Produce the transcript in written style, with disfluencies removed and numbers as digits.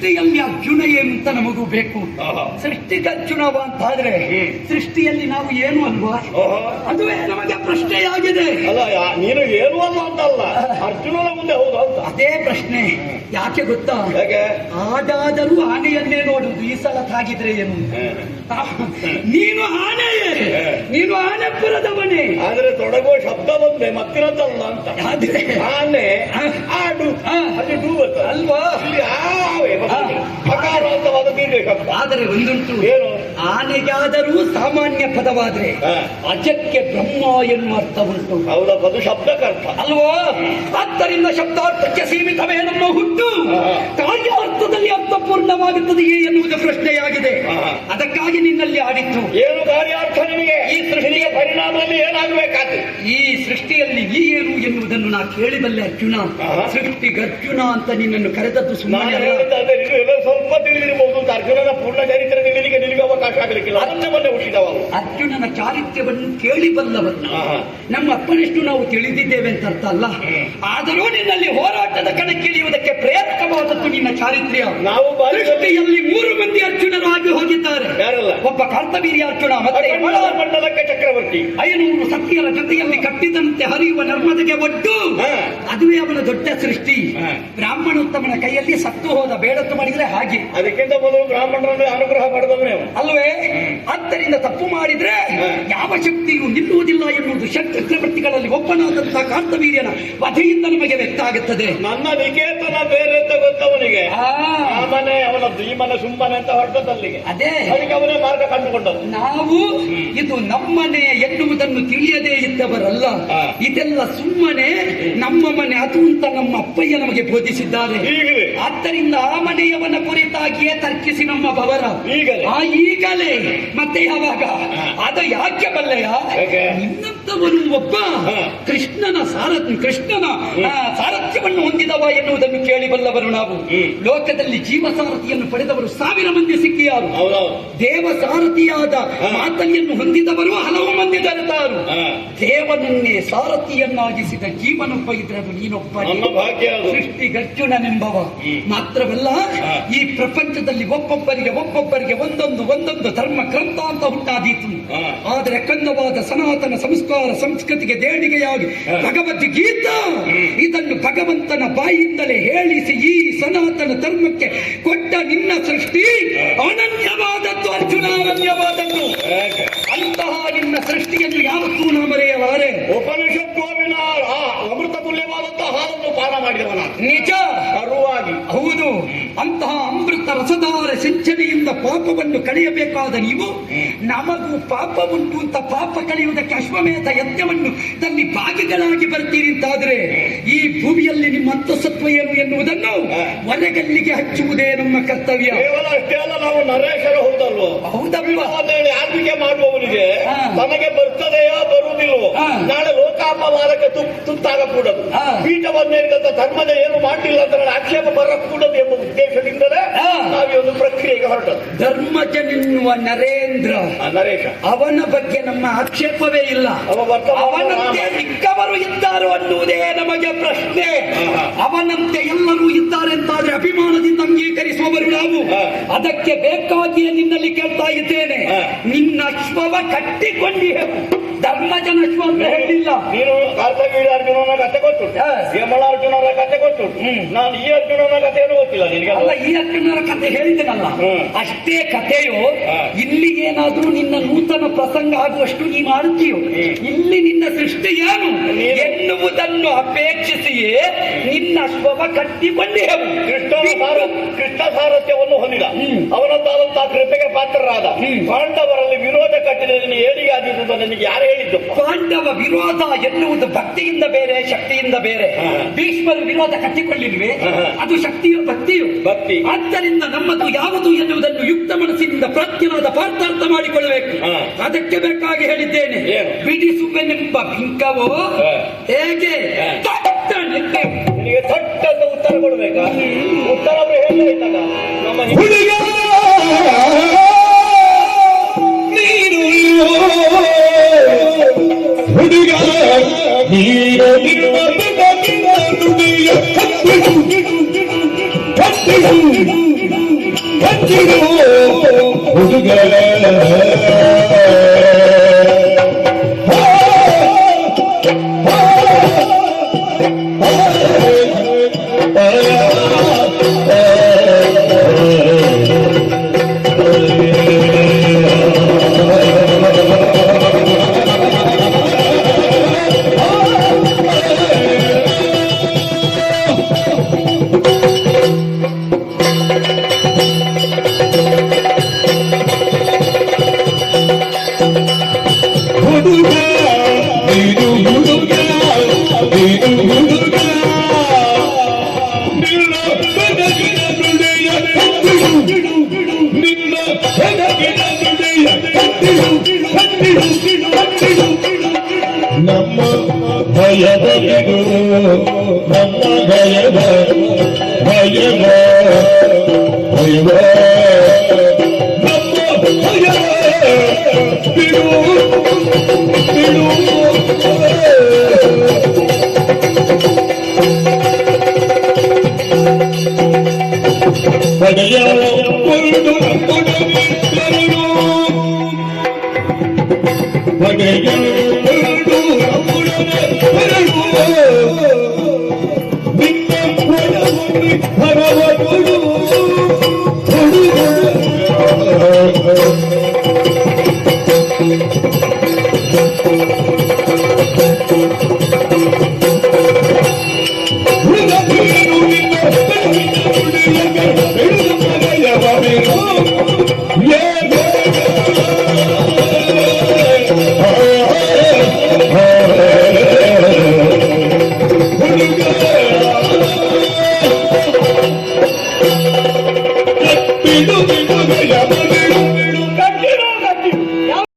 ಸೃಷ್ಟಿಯಲ್ಲಿ ಅರ್ಜುನ ಏನು ಅಂತ ನಮಗೂ ಬೇಕು. ಸೃಷ್ಟಿಗೆ ಅರ್ಜುನವ ಅಂತ ಆದ್ರೆ ಸೃಷ್ಟಿಯಲ್ಲಿ ನಾವು ಏನು ಅಲ್ವಾ? ಅದುವೇ ನಮಗೆ ಪ್ರಶ್ನೆಯಾಗಿದೆ. ಅಲ್ಲ, ನೀನು ಏನು ಅಲ್ಲ ಅಂತಲ್ಲ, ಅರ್ಜುನನ ಮುಂದೆ ಹೌದು ಅಂತ ಅದೇ ಪ್ರಶ್ನೆ. ಯಾಕೆ ಗೊತ್ತಾ? ಹೇಗೆ? ಆದಾದರೂ ಆನೆಯನ್ನೇ ನೋಡುದು. ಈ ಸಲ ತಾಗಿದ್ರೆ ಏನು? ನೀನು ಆನೆಯೇ, ನೀನು ಆನೆಪುರದವನೇ. ಆದ್ರೆ ತೊಡಗುವ ಶಬ್ದ ಬಂದ್ರೆ ಮತ್ತಿರತ್ತಲ್ಲ ಅಂತ. ಆದ್ರೆ ಆನೆ ಆಡು ಅದು ಡೂ ಅಲ್ವಾ? ಆದರೆ ಒಂದುಂಟು, ಏನು? ಆನೆಗಾದರೂ ಸಾಮಾನ್ಯ ಪದವಾದ್ರೆ ಅಜಕ್ಕೆ ಬ್ರಹ್ಮ ಎನ್ನುವ ಅರ್ಥ ಉಂಟು. ಹೌದಪ್ಪ, ಅದು ಶಬ್ದಕ್ಕರ್ಥ ಅಲ್ವೋ? ಆದ್ದರಿಂದ ಶಬ್ದಾರ್ಥಕ್ಕೆ ಸೀಮಿತವೇ ನಮ್ಮ ಹುಟ್ಟು. ಕಾರ್ಯಾರ್ಥದಲ್ಲಿ ಅರ್ಥಪೂರ್ಣವಾಗುತ್ತದೆಯೇ ಎನ್ನುವುದು ಪ್ರಶ್ನೆಯಾಗಿದೆ. ಅದಕ್ಕಾಗಿ ನಿನ್ನಲ್ಲಿ ಆಡಿತ್ತು. ಏನು ಕಾರ್ಯಾರ್ಥ ನಿನಗೆ? ಈ ಸೃಷ್ಟಿಯ ಪರಿಣಾಮದಲ್ಲಿ ಏನಾಗಬೇಕಾದ್ರೆ ಈ ಸೃಷ್ಟಿಯಲ್ಲಿ ಈ ಏನು ಎನ್ನುವುದನ್ನು ನಾ ಕೇಳಿಬಲ್ಲೆ ಅರ್ಜುನ. ಸೃಷ್ಟಿಗರ್ಜುನ ಅಂತ ನಿನ್ನನ್ನು ಕರೆದದ್ದು ಸುಮ್ಮನೆ ಸ್ವಲ್ಪ ತಿಳಿದಿರಬಹುದು. ಅರ್ಜುನನ ಪೂರ್ಣ ಚರಿತ್ರೆ ನಿನಗೆ ಅವಕಾಶ ಆಗಲಿಕ್ಕಿಲ್ಲ. ಅರ್ಜುನನ್ನೇ ಹುಟ್ಟಿದವ. ಅರ್ಜುನನ ಚಾರಿತ್ರ್ಯವನ್ನು ಕೇಳಿಬಲ್ಲವನ್ನ ನಮ್ಮ ಅಪ್ಪನಿಷ್ಟು ನಾವು ತಿಳಿದಿದ್ದೇವೆ ಅಂತ ಅರ್ಥ ಅಲ್ಲ. ಆದರೂ ನಿನ್ನಲ್ಲಿ ಹೋರಾಟದ ಕಣಕ್ಕಿಳಿಯುವುದಕ್ಕೆ ಪ್ರೇರಕವಾದದ್ದು ನಿನ್ನ ಚಾರಿತ್ರ್ಯ. ನಾವು ಸೃಷ್ಟಿಯಲ್ಲಿ 3 ಮಂದಿ ಅರ್ಜುನರಾಗಿ ಹೋಗಿದ್ದಾರೆ. ಒಬ್ಬ ಕಾರ್ತವೀರ್ಯ ಅರ್ಜುನ, ಮತ್ತೆ ಮಂಡಲಕ್ಕೆ ಚಕ್ರವರ್ತಿ, 500 ಸತಿಯರ ಜೊತೆಯಲ್ಲಿ ಕಟ್ಟಿದಂತೆ ಹರಿಯುವ ನರ್ಮದೆಗೆ ಒಟ್ಟು. ಅದುವೇ ಅವನ ದೊಡ್ಡ ಸೃಷ್ಟಿ. ಬ್ರಾಹ್ಮಣೋತ್ತಮನ ಕೈಯಲ್ಲಿ ಸತ್ತು ಹೋದ. ಬೇಡತ್ತು ಮಾಡಿದ್ರೆ ಹಾಗೆ. ಅದಕ್ಕಿಂತ ಮೊದಲು ಬ್ರಾಹ್ಮಣರಲ್ಲಿ ಅನುಗ್ರಹ ಪಡೆದವನೇ ಅಲ್ವೇ? ಆದ್ದರಿಂದ ತಪ್ಪು ಮಾಡಿದ್ರೆ ಯಾವ ಶಕ್ತಿಯು ನಿಲ್ಲುವುದಿಲ್ಲ ಎನ್ನುವುದು ಚಕ್ರವರ್ತಿಗಳಲ್ಲಿ ಒಬ್ಬನಾದಂತಹ ಕಾರ್ತವೀರ್ಯನ ವಧೆಯಿಂದ ನಮಗೆ ವ್ಯಕ್ತ ಆಗುತ್ತದೆ. ನನ್ನ ನಿಕೇತನ ಬೇರೆ ಅಂತ ಗೊತ್ತವನಿಗೆ. ಮನೆ ಅವನ ಈ ಮನೆ ಸುಮ್ಮನೆ ಅಂತ ಹೊರಟದಲ್ಲಿಗೆ. ಅದೇ ಅದಕ್ಕೆ ಅವನೇ ಮಾರ್ಗ ಕಂಡುಕೊಂಡದ್ದು. ನಾವು ಇದು ನಮ್ಮನೆ ಎನ್ನುವುದನ್ನು ತಿಳಿಯದೇ ಇದ್ದವರಲ್ಲ. ಇದೆಲ್ಲ ಸುಮ್ಮನೆ ನಮ್ಮ ಮನೆ ಅದು ಅಂತ ನಮ್ಮ ಅಪ್ಪಯ್ಯ ನಮಗೆ ಬೋಧಿಸಿದ್ದಾರೆ. ಆದ್ದರಿಂದ ಆ ಮನೆಯವನ ಕುರಿತಾಗಿಯೇ ತರ್ಕಿಸಿ ನಮ್ಮ ಬವರ ಈಗಲೇ ಮತ್ತೆ ಯಾವಾಗ ಅದು ಯಾಕೆ ಬಲ್ಲೆಯ? ನಿನ್ನಂತವನು ಒಬ್ಬ ಕೃಷ್ಣನ ಸಾರಥ್ಯವನ್ನು ಹೊಂದಿದವ ಎನ್ನುವುದನ್ನು ಕೇಳಿಬಲ್ಲವರು ನಾವು. ಲೋಕದಲ್ಲಿ ಜೀವ ಸಾರಥಿಯನ್ನು ಪಡೆದವರು 1000 ಮಂದಿ ಸಿಕ್ಕಿಯಾರು. ದೇವ ಸಾರಥಿಯಾದ ಮಾತಲ್ಲಿಯನ್ನು ಹೊಂದಿದವರು ಹಲವು ಮಂದಿ ದೊರೆತಾರು. ದೇವನನ್ನೇ ಸಾರಥಿಯನ್ನಾಗಿಸಿದ ಜೀವನೊಬ್ಬ ಇದ್ರೆ ಅದು ನೀನೊಬ್ಬ. ಸೃಷ್ಟಿಗರ್ಜುನನೆಂಬವ ಮಾತ್ರವಲ್ಲ, ಈ ಪ್ರಪಂಚದಲ್ಲಿ ಒಬ್ಬೊಬ್ಬರಿಗೆ ಒಂದೊಂದು ಧರ್ಮ ಗ್ರಂಥ ಅಂತ ಹುಟ್ಟಾದೀತು. ಆದರೆ ಕಂದವಾದ ಸನಾತನ ಸಂಸ್ಕಾರ ಸಂಸ್ಕೃತಿಗೆ ದೇಣಿಗೆಯಾಗಿ ಭಗವದ್ಗೀತಾ ಇದನ್ನು ಭಗವಂತನ ಬಾಯಿಂದಲೇ ಹೇಳಿಸಿ ಈ ಸನಾತನ ಧರ್ಮಕ್ಕೆ ಕೊಟ್ಟ ನಿನ್ನ ಸೃಷ್ಟಿ ಅನನ್ಯವಾದದ್ದು ಅರ್ಜುನ, ಅನನ್ಯವಾದದ್ದು. ಅಂತಹ ನಿನ್ನ ಸೃಷ್ಟಿಯನ್ನು ಯಾವತ್ತೂ ನಾ ಮರೆಯಲಾರೆ. ಉಪನಿಷತ್ತುವಿನ ಅಮೃತ ತುಲ್ಯವಾದಂತಹ ಹಾಲನ್ನು ಪಾನ ಮಾಡಿದವನ ನಿಜ ಅರುವಾಗಿ. ಹೌದು. ಅಂತಹ ಅಮೃತ ರಸದಾರ ಸಿಂಚನೆಯಿಂದ ಪಾಪವನ್ನು ಕಳೆಯಬೇಕಾದ ನೀವು ನಮಗೂ ಪಾಪ ಉಂಟು ಅಂತ ಪಾಪ ಕಳೆಯುವುದಕ್ಕೆ ಅಶ್ವಮೇಧ ಯಜ್ಞವನ್ನು ತಲ್ಲಿ ಭಾಗಿಗಳಾಗಿ ಬರ್ತೀರಿ ಅಂತಾದ್ರೆ ಈ ಭೂಮಿಯಲ್ಲಿ ನಿಮ್ಮ ಅಂತಸತ್ವ ಏನು ಎನ್ನುವುದನ್ನು ಹೊರಗಲ್ಲಿಗೆ ಹಚ್ಚುವುದೇ ನಮ್ಮ ಕರ್ತವ್ಯ. ಕೇವಲ ಅಷ್ಟೇ ಅಲ್ಲ, ನಾವು ನರೇಶರ ಹೌದಲ್ವೋ? ಹೌದಲ್ವ? ಆಳ್ವಿಕೆ ಮಾಡುವವನಿಗೆ ತನಗೆ ಬರ್ತದೆಯೋ ಬರುವುದಿಲ್ವೋ, ನಾಳೆ ಲೋಕಾಪವಾದಕ್ಕೆ ತುತ್ತಾಗಕೂಡದು, ಪೀಠವನ್ನೇರಿದಂತ ಧರ್ಮದ ಏನು ಮಾಡಲಿಲ್ಲ ಅಂತ ಆಕ್ಷೇಪ ಬರಕೂಡದು ಎಂಬ ಉದ್ದೇಶದಿಂದಲೇ ನಾವೇ ಒಂದು ಪ್ರಕ್ರಿಯೆಗೆ ಹೊರಟದ್ದು. ಧರ್ಮಜನೆನ್ನುವ ನರೇಂದ್ರ ನರೇಶ ಅವನ ಬಗ್ಗೆ ನಮ್ಮ ಆಕ್ಷೇಪವೇ ಇಲ್ಲ. ಅವನಂತೆ ಸಿಕ್ಕವರು ಇದ್ದಾರೋ ಅನ್ನುವುದೇ ನಮಗೆ ಪ್ರಶ್ನೆ. ಅವನಂತೆ ಎಲ್ಲರೂ ಇದ್ದಾರೆ ಅಂತಾದ್ರೆ ಅಭಿಮಾನದಿಂದ ಅಂಗೀಕರಿಸುವವರು ನಾವು. ಅದಕ್ಕೆ ಬೇಕಾಗಿಯೇ ನಿನ್ನಲ್ಲಿ ಕೇಳ್ತಾ ಇದ್ದೇನೆ, ನಿನ್ನ ಅಶ್ವವ ಕಟ್ಟಿಕೊಂಡಿಹೆ. ಧರ್ಮಜನ ಅಶ್ವ ಅಂತ ಹೇಳಿಲ್ಲ. ನೀನು ಕಾರ್ತವೀರ್ಯ ಅರ್ಜುನನ ಕತೆ ಗೊತ್ತು, ಯಮಳ ಅರ್ಜುನರ ಕತೆ ಗೊತ್ತು. ನಾನು ಈ ಅರ್ಜುನನ ಕಥೆಯನ್ನು ಗೊತ್ತಿಲ್ಲ ನಿನಗೆ. ಅಲ್ಲ, ಈ ಅರ್ಜುನರ ಕಥೆ ಹೇಳಿದ್ದೇನಲ್ಲ, ಅಷ್ಟೇ ಕಥೆಯು. ಇಲ್ಲಿಗೇನಾದ್ರೂ ನಿನ್ನ ನೂತನ ಪ್ರಸಂಗ ಆಗುವಷ್ಟು ನೀನು ಆಡ್ತೀಯೋ? ಇಲ್ಲಿ ನಿನ್ನ ಸೃಷ್ಟಿ ಏನು ಎನ್ನುವುದನ್ನು ಅಪೇಕ್ಷಿಸಿಯೇ ನಿನ್ನ ಅಶ್ವವ ಕಟ್ಟಿಕೊಂಡಿಹೆವು. ಕೃಷ್ಣ ಸಾರಥ್ಯವನ್ನು ಹೊಂದಿದ ಅವನದ್ದಾದಂತಹ ಕೃಪೆಗೆ ಪಾತ್ರರಾದ ಪಾಂಡವರಲ್ಲಿ ವಿರೋಧ ಕಟ್ಟಿದ ಏನಿಗೆ ಆದಿದ್ದು ನನಗೆ ಯಾರು ಹೇಳಿದ್ದು? ಪಾಂಡವ ವಿರೋಧ ಎನ್ನುವುದು ಭಕ್ತಿಯಿಂದ ಬೇರೆ, ಶಕ್ತಿಯಿಂದ ಬೇರೆ. ಭೀಷ್ಮರು ವಿರೋಧ ಕಟ್ಟಿಕೊಳ್ಳಿಲ್ವೇ? ಅದು ಶಕ್ತಿಯು ಭಕ್ತಿಯು ಭಕ್ತಿ. ಆದ್ದರಿಂದ ನಮ್ಮದು ಯಾವುದು ಎನ್ನುವುದನ್ನು ಯುಕ್ತ ಮನಸ್ಸಿನಿಂದ ಪ್ರಾಜ್ಞನಾದ ಪಾರ್ಥಾರ್ಥ ಮಾಡಿಕೊಳ್ಳಬೇಕು. ಅದಕ್ಕೆ ಬೇಕಾಗಿ ಹೇಳಿದ್ದೇನೆ, ಬಿಡಿಸುವೆನೆಂಬ ಬಿಂಕವೋ ಹೇಗೆ ನಿನಗೆ ಸಟ್ಟಂತ ಉತ್ತರ ಕೊಡ್ಬೇಕಾ? ಉತ್ತರ ಅವರು ಹೇಳಿದಾಗ ನಮ್ಮ ಹುಡುಗ ನೀರು ನಿಮ್ಮ ನಮ್ಮ ಭಯದ ನಮ್ಮ ಭಯದ ಭಯವ ಭಯವ ನಮ್ಮ ಭಯವ ಬಿಡು ಬಿಡು ಪಡೆಯ ಕೊರಡು ಕೊಡಲು ಪಡೆಯ ಬಿಡು ಬಿಡು